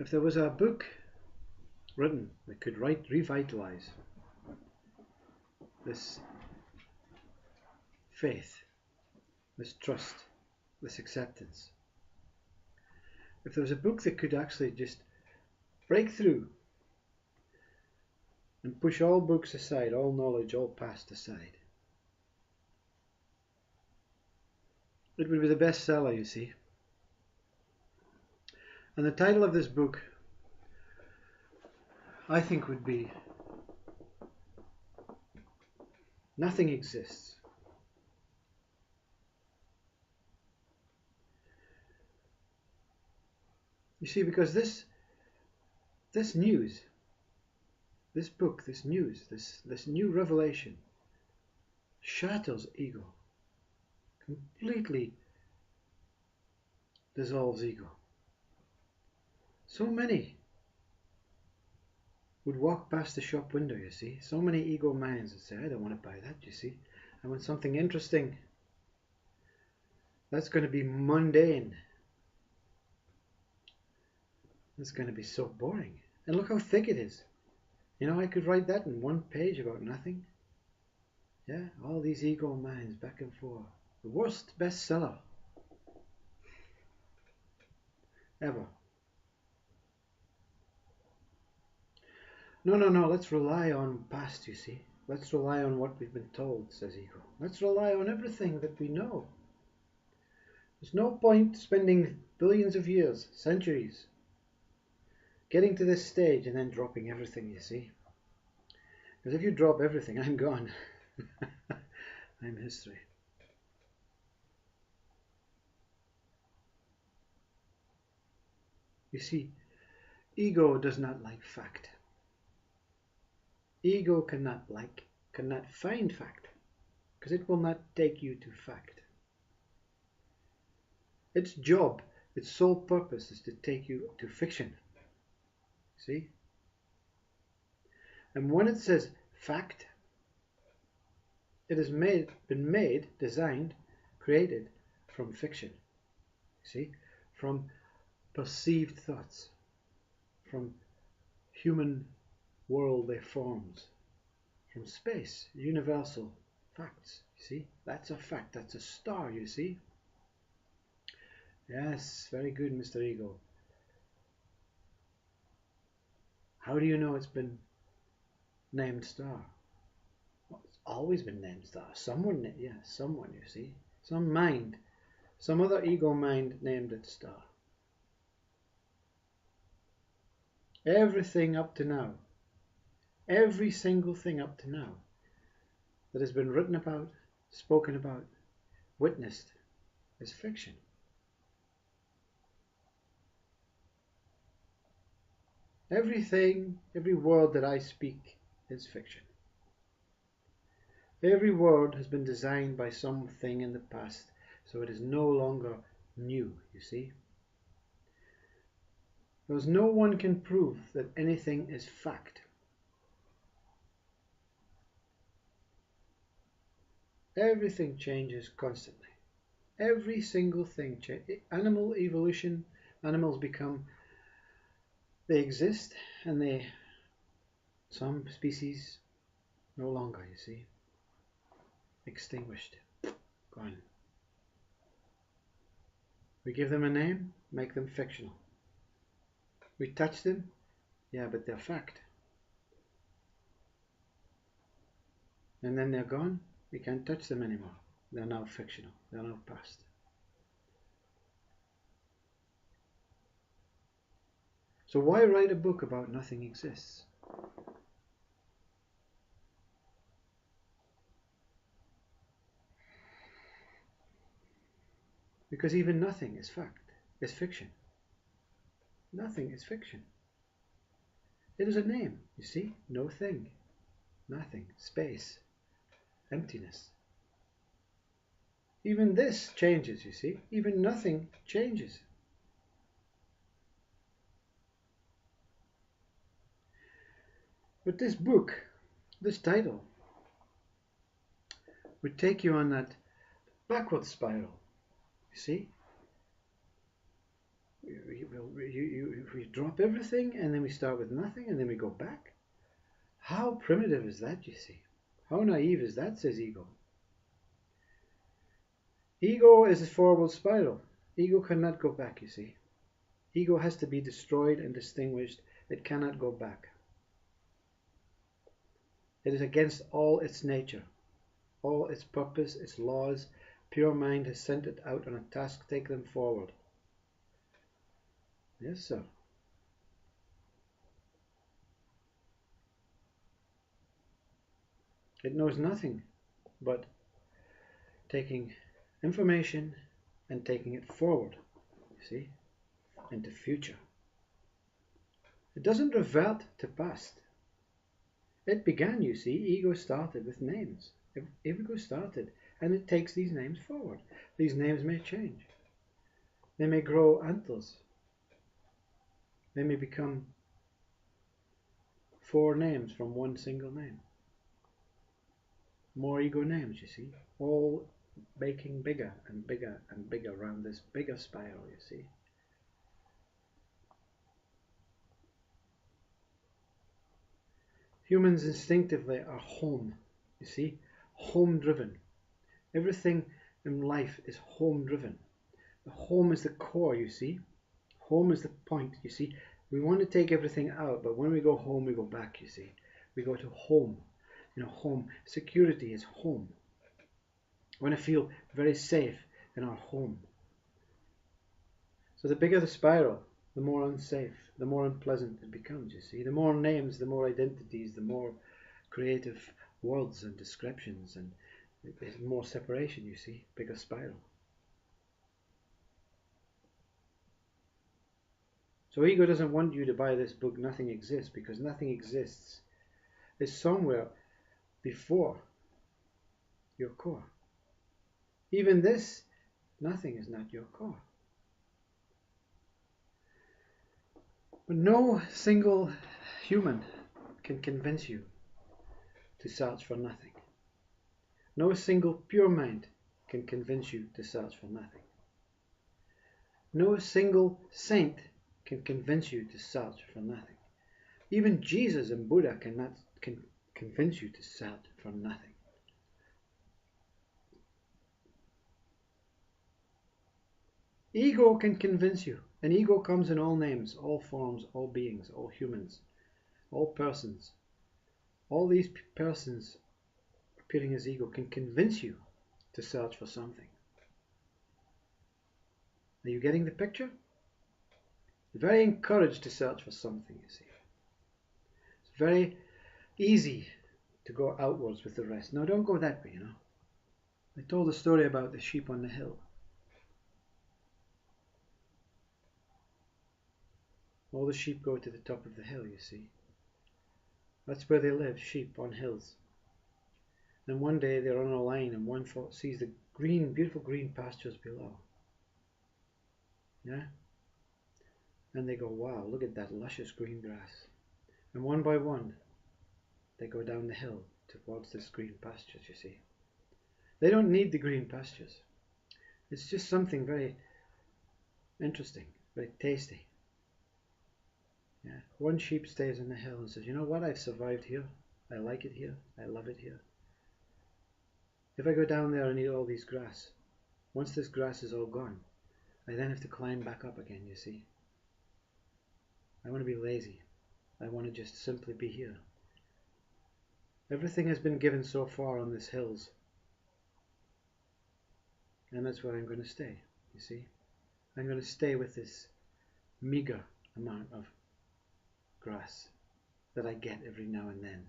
If there was a book written that could revitalize this faith, this trust, this acceptance, if there was a book that could actually just break through and push all books aside, all knowledge, all past aside, it would be the bestseller, you see. And the title of this book, I think, would be Nothing Exists. You see, because this news, this book, this news, this new revelation shatters ego, completely dissolves ego. So many would walk past the shop window, you see. So many ego minds would say, I don't want to buy that, you see. I want something interesting. That's going to be mundane. That's going to be so boring. And look how thick it is. You know, I could write that in one page about nothing. Yeah, all these ego minds back and forth. The worst bestseller ever. No, let's rely on past, you see. Let's rely on what we've been told, says ego. Let's rely on everything that we know. There's no point spending billions of years, centuries, getting to this stage and then dropping everything, you see. Because if you drop everything, I'm gone. I'm history. You see, ego does not like fact. Ego cannot find fact, because it will not take you to fact. Its job, its sole purpose is to take you to fiction. See? And when it says fact, it has been made, designed, created from fiction. See? From perceived thoughts, from human worldly forms, from space, universal facts. You see? That's a fact. That's a star, you see? Yes, very good, Mr. Ego. How do you know it's been named star? Well, it's always been named star. Someone, you see. Some mind, some other ego mind named it star. Everything up to now, every single thing up to now that has been written about, spoken about, witnessed is fiction. Everything, every word that I speak is fiction. Every word has been designed by something in the past, so it is no longer new, you see. Because no one can prove that anything is fact. Everything changes constantly. Every single thing changes. Animal evolution, animals they exist, and some species no longer, you see. Extinguished. Gone. We give them a name, make them fictional. We touch them, yeah, but they're fact. And then they're gone, we can't touch them anymore. They're now fictional, they're now past. So why write a book about nothing exists? Because even nothing is fact, is fiction. Nothing is fiction. It is a name, you see, no thing, nothing, space, emptiness. Even this changes, you see, even nothing changes. But this book, this title, would take you on that backward spiral, you see? We drop everything and then we start with nothing and then we go back. How primitive is that, you see? How naive is that, says ego. Ego is a forward spiral. Ego cannot go back, you see. Ego has to be destroyed and distinguished. It cannot go back. It is against all its nature, all its purpose, its laws. Pure mind has sent it out on a task to take them forward. Yes, sir. It knows nothing but taking information and taking it forward, you see, into future. It doesn't revert to past. It began, you see, ego started with names. Ego started, and it takes these names forward. These names may change. They may grow antlers. They may become 4 names from one single name. More ego names, you see, all making bigger and bigger and bigger around this bigger spiral, you see. Humans instinctively are home, you see, home driven. Everything in life is home driven. The home is the core, you see. Home is the point, you see. We want to take everything out, but when we go home, we go back, you see. We go to home. Home. Security is home. We want to feel very safe in our home. So the bigger the spiral, the more unsafe, the more unpleasant it becomes, you see. The more names, the more identities, the more creative words and descriptions, and there's more separation, you see. Bigger spiral. So ego doesn't want you to buy this book, Nothing Exists, because nothing exists. It's somewhere before your core. Even this, nothing is not your core. But no single human can convince you to search for nothing. No single pure mind can convince you to search for nothing. No single saint can convince you to search for nothing. Even Jesus and Buddha can convince you to search for nothing. Ego can convince you, and ego comes in all names, all forms, all beings, all humans, all persons. All these persons appearing as ego can convince you to search for something. Are you getting the picture? Very encouraged to search for something, you see. It's very easy to go outwards with the rest. No, don't go that way, you know. I told the story about the sheep on the hill. All the sheep go to the top of the hill, you see. That's where they live, sheep on hills. And one day they're on a line and one sees the green, beautiful green pastures below. Yeah? And they go, wow, look at that luscious green grass. And one by one, they go down the hill towards this green pastures, you see. They don't need the green pastures. It's just something very interesting, very tasty. Yeah. One sheep stays on the hill and says, you know what, I've survived here. I like it here. I love it here. If I go down there and eat all these grass, once this grass is all gone, I then have to climb back up again, you see. I want to be lazy. I want to just simply be here. Everything has been given so far on these hills. And that's where I'm going to stay, you see. I'm going to stay with this meager amount of grass that I get every now and then.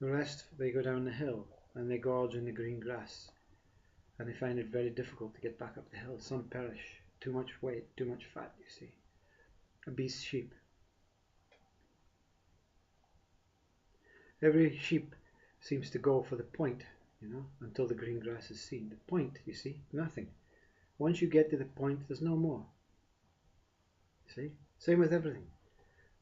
The rest, they go down the hill and they gorge in the green grass, and they find it very difficult to get back up the hill. Some perish. Too much weight, too much fat, you see. Obese sheep. Every sheep seems to go for the point, you know, until the green grass is seen. The point, you see, nothing. Once you get to the point, there's no more. You see? Same with everything.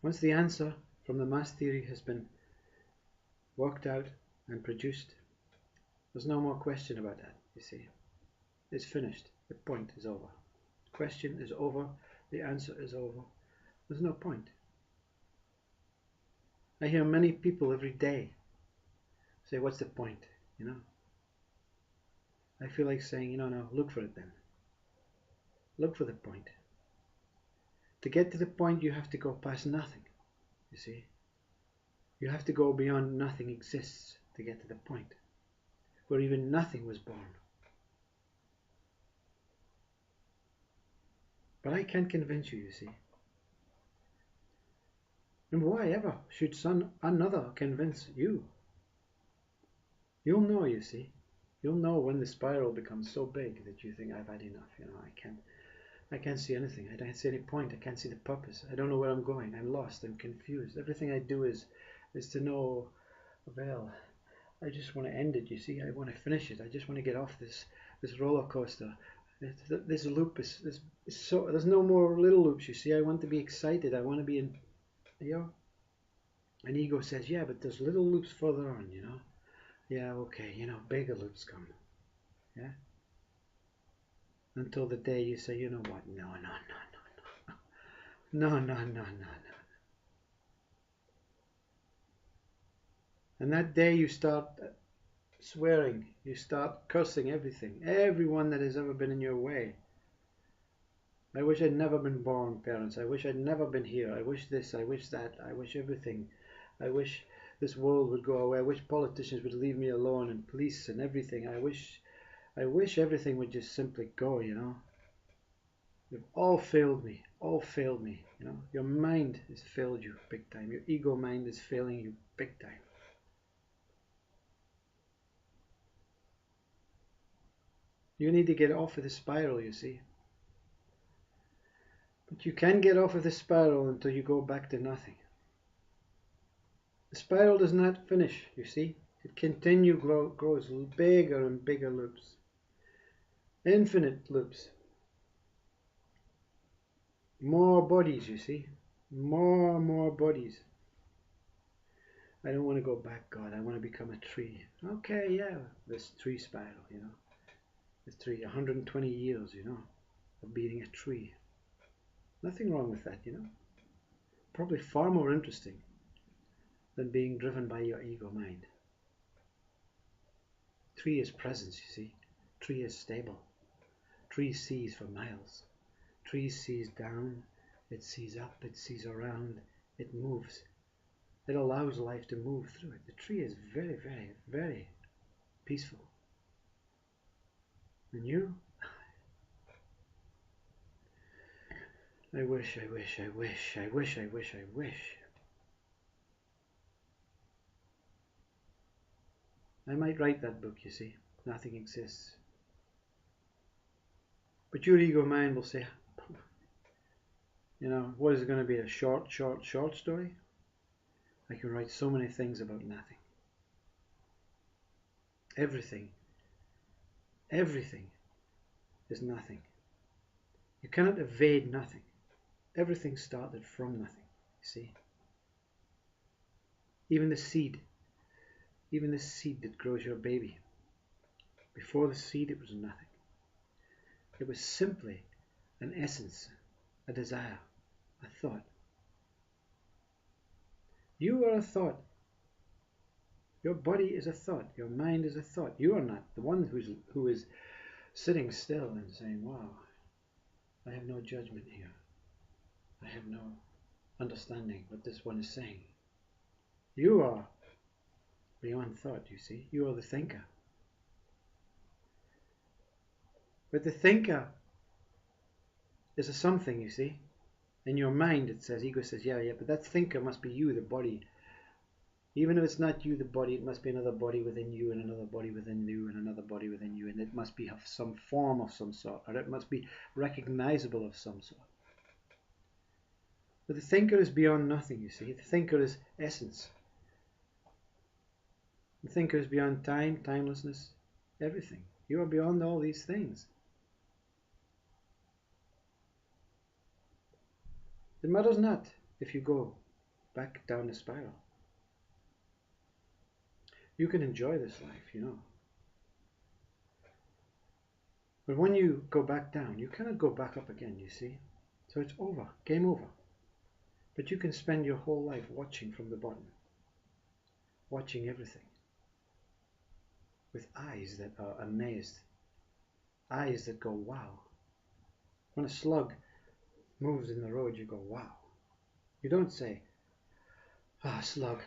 Once the answer from the mass theory has been worked out and produced, there's no more question about that, you see. is finished. The point is over. The question is over. The answer is over. There's no point. I hear many people every day say, what's the point? You know? I feel like saying, no, look for it then. Look for the point. To get to the point, you have to go past nothing, you see. You have to go beyond nothing exists to get to the point, where even nothing was born. But I can't convince you, you see. And why ever should another convince you? You'll know, you see. You'll know when the spiral becomes so big that you think, I've had enough, I can't see anything. I don't see any point. I can't see the purpose. I don't know where I'm going. I'm lost. I'm confused. Everything I do is to no avail. I just want to end it, you see. I want to finish it. I just want to get off this roller coaster. This loop is so, there's no more little loops, you see. I want to be excited. I want to be in, an ego says, yeah, but there's little loops further on, Yeah, okay, bigger loops come. Yeah? Until the day you say, you know what? No. No. And that day you start swearing, you start cursing everything, everyone that has ever been in your way. I wish I'd never been born, parents. I wish I'd never been here. I wish this, I wish that, I wish everything. I wish this world would go away. I wish politicians would leave me alone, and police and everything. I wish everything would just simply go, You've all failed me, Your mind has failed you big time. Your ego mind is failing you big time. You need to get off of the spiral, you see. But you can't get off of the spiral until you go back to nothing. The spiral does not finish, you see. It grows bigger and bigger loops. Infinite loops. More bodies, you see. More bodies. I don't want to go back, God. I want to become a tree. Okay, yeah, this tree spiral, This tree, 120 years, of being a tree. Nothing wrong with that, Probably far more interesting than being driven by your ego mind. Tree is presence, you see. Tree is stable. Tree sees for miles. Tree sees down, it sees up, it sees around, it moves. It allows life to move through it. The tree is very, very, very peaceful. And you? I wish. I might write that book, you see. Nothing exists. But your ego mind will say, what is it going to be? A short story? I can write so many things about nothing. Everything is nothing. You cannot evade nothing. Everything started from nothing, you see. Even the seed that grows your baby. Before the seed, it was nothing. It was simply an essence, a desire, a thought. You are a thought. Your body is a thought. Your mind is a thought. You are not the one who is sitting still and saying, wow, I have no judgment here. I have no understanding what this one is saying. You are beyond thought, you see. You are the thinker. But the thinker is a something, you see. In your mind, it says, ego says, yeah, but that thinker must be you, the body. Even if it's not you, the body, it must be another body within you, and another body within you, and another body within you, and it must be of some form of some sort, or it must be recognizable of some sort. But the thinker is beyond nothing, you see. The thinker is essence. The thinker is beyond time, timelessness, everything. You are beyond all these things. It matters not if you go back down the spiral. You can enjoy this life, But when you go back down, you cannot go back up again, you see. So it's over, game over. But you can spend your whole life watching from the bottom, watching everything, with eyes that are amazed, eyes that go, wow. When a slug moves in the road, you go, wow. You don't say, ah, slug.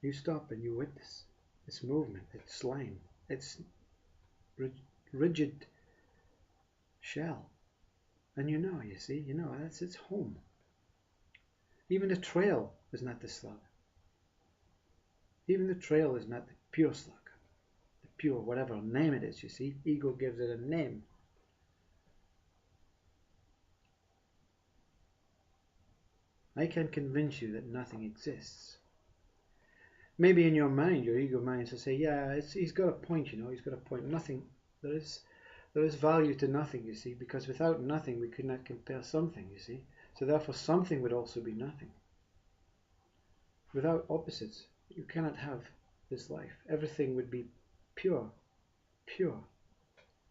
You stop and you witness its movement, its slime, its rigid shell. And you know, that's its home. Even the trail is not the slug. Even the trail is not the pure slug. The pure, whatever name it is, you see. Ego gives it a name. I can convince you that nothing exists. Maybe in your mind, your ego mind will say, yeah, he's got a point, he's got a point. Nothing, there is value to nothing, you see, because without nothing we could not compare something, you see. So therefore something would also be nothing. Without opposites, you cannot have this life. Everything would be pure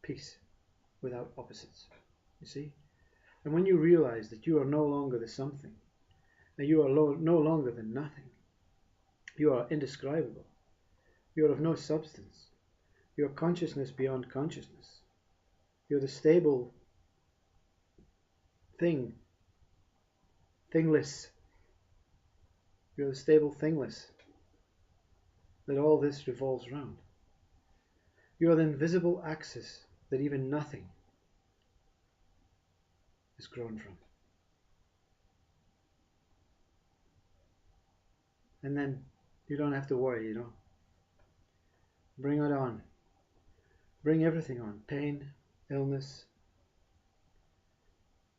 peace without opposites, you see. And when you realize that you are no longer the something, that you are no longer the nothing, you are indescribable, you are of no substance, you are consciousness beyond consciousness, you're the stable thing, thingless, you're the stable thingless that all this revolves around. You are the invisible axis that even nothing is grown from. And then you don't have to worry, Bring it on. Bring everything on. Pain, illness.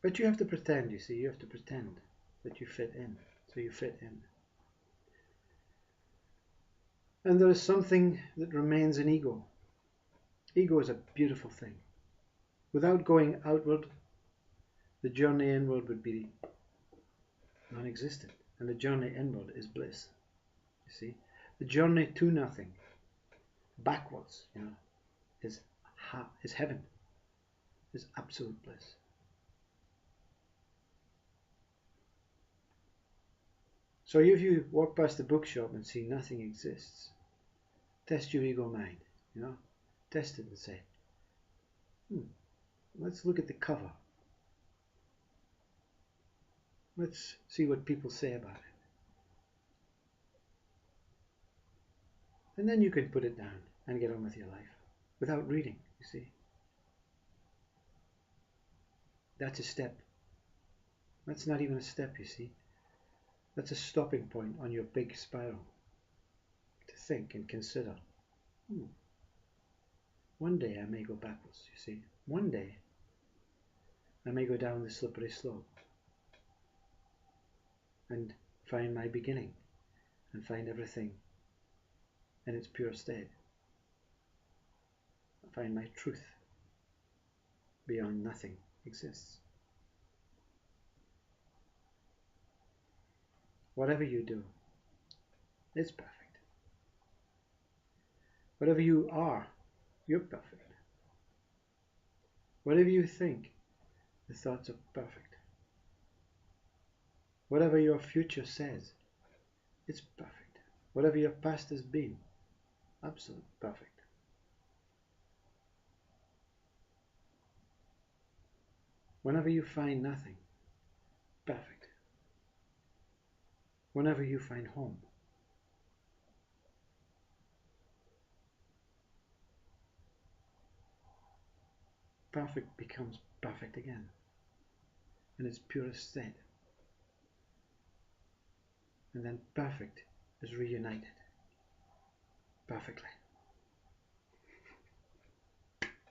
But you have to pretend, you see. You have to pretend that you fit in. So you fit in. And there is something that remains in ego. Ego is a beautiful thing. Without going outward, the journey inward would be non-existent. And the journey inward is bliss. You see? The journey to nothing, backwards, is heaven, is absolute bliss. So if you walk past the bookshop and see nothing exists, test your ego mind, test it and say, let's look at the cover. Let's see what people say about it. And then you can put it down and get on with your life without reading, you see. That's a step. That's not even a step, you see. That's a stopping point on your big spiral to think and consider. One day I may go backwards, you see. One day I may go down the slippery slope and find my beginning and find everything in its pure state. Find my truth beyond nothing exists. Whatever you do, it's perfect. Whatever you are, you're perfect. Whatever you think, the thoughts are perfect. Whatever your future says, it's perfect. Whatever your past has been, absolute perfect. Whenever you find nothing, perfect. Whenever you find home, perfect becomes perfect again in its purest state. And then perfect is reunited perfectly.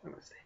Namaste.